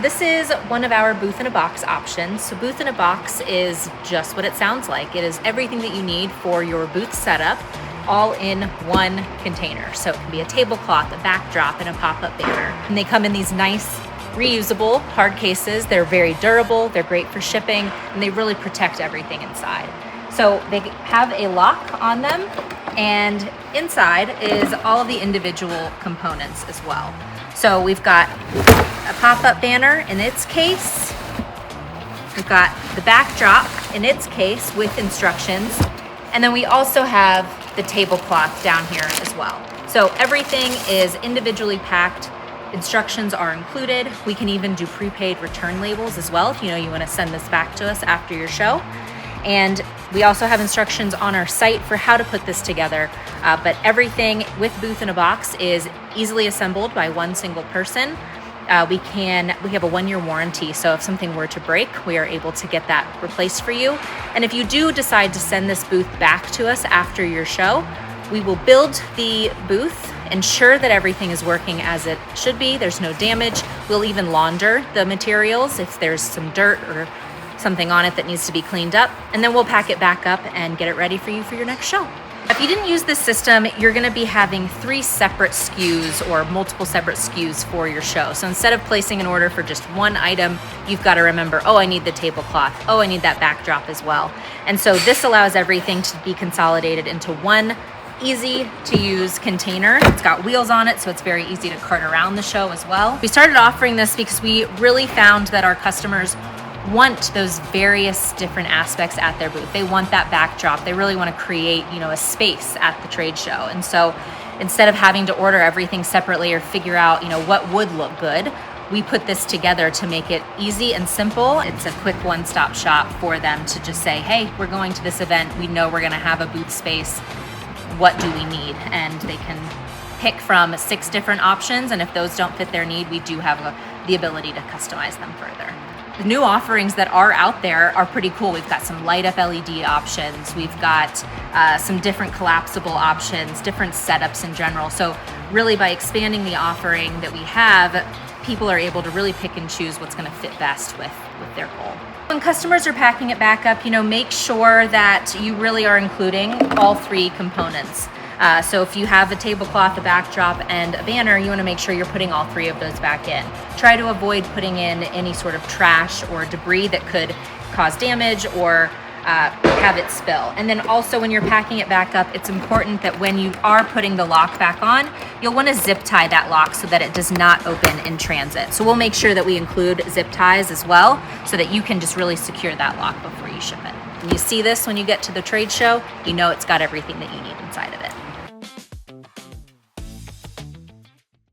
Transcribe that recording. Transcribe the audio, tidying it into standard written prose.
this is one of our booth in a box options. So booth in a box is just what it sounds like. It is everything that you need for your booth setup, all in one container. So it can be a tablecloth, a backdrop, and a pop-up banner. And they come in these nice reusable hard cases. They're very durable, they're great for shipping, and they really protect everything inside. So they have a lock on them, and inside is all of the individual components as well. So we've got a pop-up banner in its case. We've got the backdrop in its case with instructions. And then we also have the tablecloth down here as well. So everything is individually packed. Instructions are included. We can even do prepaid return labels as well if you know you want to send this back to us after your show. And we also have instructions on our site for how to put this together. But everything with Booth in a Box is easily assembled by one single person. We have a 1-year warranty, so if something were to break, we are able to get that replaced for you. And if you do decide to send this booth back to us after your show, we will build the booth, ensure that everything is working as it should be, there's no damage. We'll even launder the materials if there's some dirt or something on it that needs to be cleaned up, and then we'll pack it back up and get it ready for you for your next show. If you didn't use this system, you're gonna be having 3 separate SKUs or multiple separate SKUs for your show. So instead of placing an order for just one item, you've got to remember, oh, I need the tablecloth. Oh, I need that backdrop as well. And so this allows everything to be consolidated into one easy to use container. It's got wheels on it, so it's very easy to cart around the show as well. We started offering this because we really found that our customers want those various different aspects at their booth. They want that backdrop. They really want to create, a space at the trade show. And so instead of having to order everything separately or figure out, what would look good, we put this together to make it easy and simple. It's a quick one-stop shop for them to just say, hey, we're going to this event. We know we're going to have a booth space. What do we need? And they can pick from 6 different options. And if those don't fit their need, we do have the ability to customize them further. The new offerings that are out there are pretty cool. We've got some light up LED options. We've got some different collapsible options, different setups in general. So really by expanding the offering that we have, people are able to really pick and choose what's gonna fit best with their goal. When customers are packing it back up, make sure that you really are including all 3 components. So if you have a tablecloth, a backdrop, and a banner, you want to make sure you're putting all 3 of those back in. Try to avoid putting in any sort of trash or debris that could cause damage or have it spill. And then also when you're packing it back up, it's important that when you are putting the lock back on, you'll want to zip tie that lock so that it does not open in transit. So we'll make sure that we include zip ties as well so that you can just really secure that lock before you ship it. When you see this when you get to the trade show, it's got everything that you need inside of it.